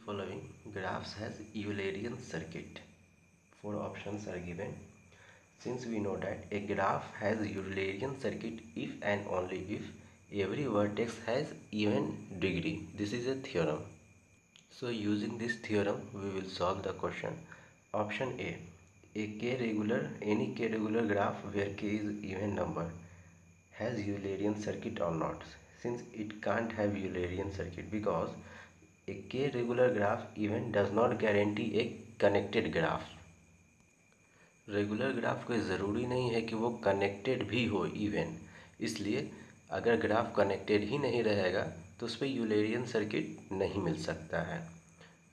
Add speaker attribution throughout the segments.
Speaker 1: following graphs has Eulerian circuit? Four options are given. Since we know that a graph has Eulerian circuit if and only if every vertex has even degree. This is a theorem. So using this theorem we will solve the question. Option A, any k regular graph where k is even number has Eulerian circuit or not. Since it can't have Eulerian circuit because a k regular graph even does not guarantee a connected graph. Regular graph कोई ज़रूरी नहीं है कि वो connected भी हो even. इसलिए अगर ग्राफ कनेक्टेड ही नहीं रहेगा तो उस पर यूलेरियन सर्किट नहीं मिल सकता है.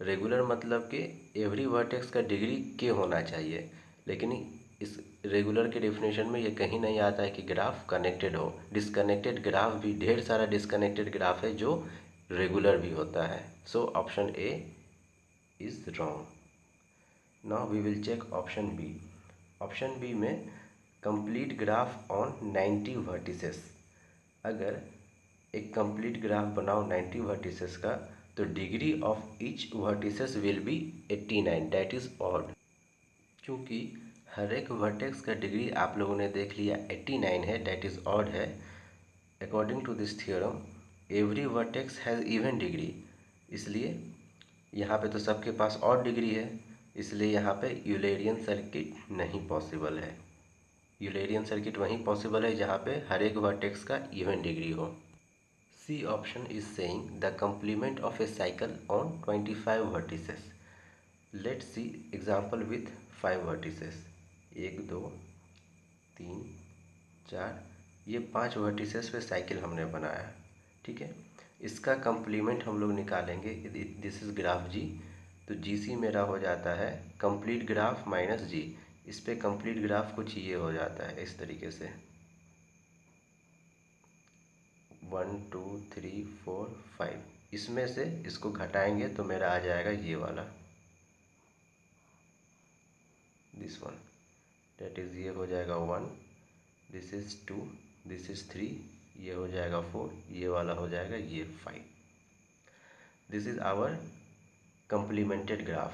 Speaker 1: रेगुलर मतलब कि एवरी वर्टेक्स का डिग्री के होना चाहिए, लेकिन इस रेगुलर के डेफिनेशन में ये कहीं नहीं आता है कि ग्राफ कनेक्टेड हो. डिसकनेक्टेड ग्राफ भी, ढेर सारा डिसकनेक्टेड ग्राफ है जो रेगुलर भी होता है. So option A is wrong. Now we will check option B. Option B में कंप्लीट ग्राफ ऑन 90 वर्टिसेस. अगर एक कंप्लीट ग्राफ बनाओ 90 वर्टिसेस का तो degree of each vertices will be 89, that is odd. क्योंकि हर एक वर्टेक्स का डिग्री आप लोगों ने देख लिया 89 है, दैट इज़ ऑड है. According to this theorem every vertex has even degree. इसलिए यहाँ पे तो सबके पास ऑड डिग्री है, इसलिए यहाँ पे यूलेरियन सर्किट नहीं पॉसिबल है. यूलेरियन सर्किट वहीं पॉसिबल है जहाँ पे हर एक वर्टेक्स का इवन डिग्री हो. C option is saying the complement of a cycle on 25 vertices. Let's see example with 5 vertices. 1 2 3 4, ये 5 वर्टिसेस पे साइकिल हमने बनाया. ठीक है, इसका कंप्लीमेंट हम लोग निकालेंगे. दिस इज ग्राफ जी, तो जी सी मेरा हो जाता है कंप्लीट ग्राफ माइनस जी. इस पे कंप्लीट ग्राफ कुछ ये हो जाता है इस तरीके से 1 2 3 4 5. इसमें से इसको घटाएंगे तो मेरा आ जाएगा ये वाला, दिस वन, डेट इज़ ये हो जाएगा 1, दिस इज़ 2, दिस इज़ 3, ये हो जाएगा 4, ये वाला हो जाएगा ये 5. This is our complemented graph.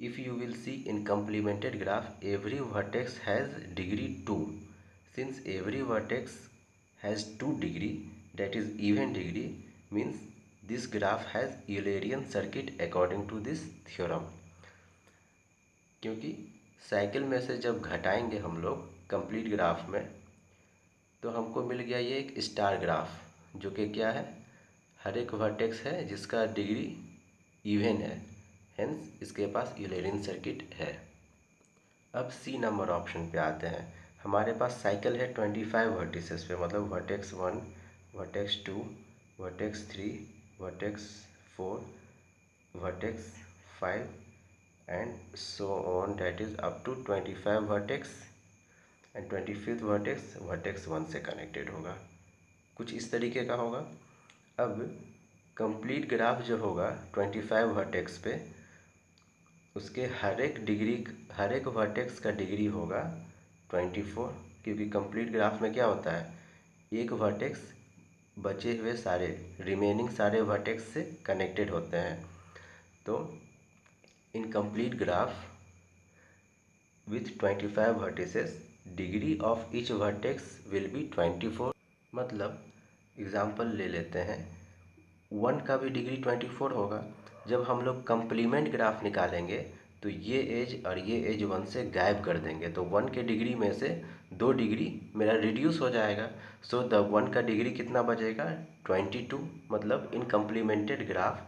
Speaker 1: If you will see in complemented graph every vertex has degree 2. Since every vertex has 2 degree, that is even degree, means this graph has Eulerian circuit according to this theorem. क्योंकि cycle में से जब घटाएंगे हम लोग complete graph में तो हमको मिल गया ये एक स्टार ग्राफ, जो कि क्या है, हर एक वर्टेक्स है जिसका डिग्री इवन है, हेंस इसके पास यूलेरियन सर्किट है. अब सी नंबर ऑप्शन पे आते हैं. हमारे पास साइकिल है 25 वर्टिसेस पे, मतलब vertex 1, vertex 2, vertex 3, vertex 4, vertex 5 and so on, that is up to 25 vertex and 25th vertex vertex 1 से कनेक्टेड होगा. कुछ इस तरीके का होगा. अब कंप्लीट ग्राफ जो होगा 25 वर्टेक्स पे, उसके हर एक वर्टेक्स का डिग्री होगा 24. क्योंकि कंप्लीट ग्राफ में क्या होता है, एक वर्टेक्स बचे हुए सारे रिमेनिंग सारे वर्टेक्स से कनेक्टेड होते हैं. तो in complete graph with 25 vertices degree of each vertex will be 24. मतलब एग्जांपल ले लेते हैं, 1 का भी डिग्री 24 होगा. जब हम लोग कंप्लीमेंट ग्राफ निकालेंगे तो ये एज और ये एज 1 से गायब कर देंगे, तो 1 के डिग्री में से 2 डिग्री मेरा रिड्यूस हो जाएगा. सो द 1 का डिग्री कितना बचेगा, 22. मतलब in complemented graph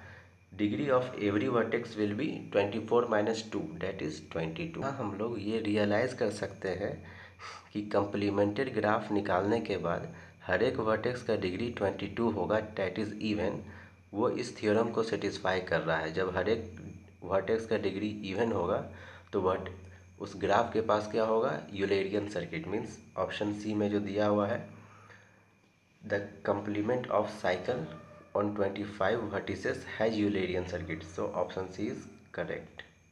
Speaker 1: degree of every vertex will be 24 minus 2, that is 22. हम लोग ये रियलाइज़ कर सकते हैं कि कंप्लीमेंटेड ग्राफ निकालने के बाद हर एक वर्टेक्स का डिग्री 22 होगा, डेट इज़ इवन. वो इस थ्योरम को सेटिस्फाई कर रहा है. जब हर एक वर्टेक्स का डिग्री इवन होगा तो उस ग्राफ के पास क्या होगा, Eulerian circuit. Means option C में जो दिया हुआ है the complement of cycle on 25 vertices has Eulerian circuit, so option C is correct.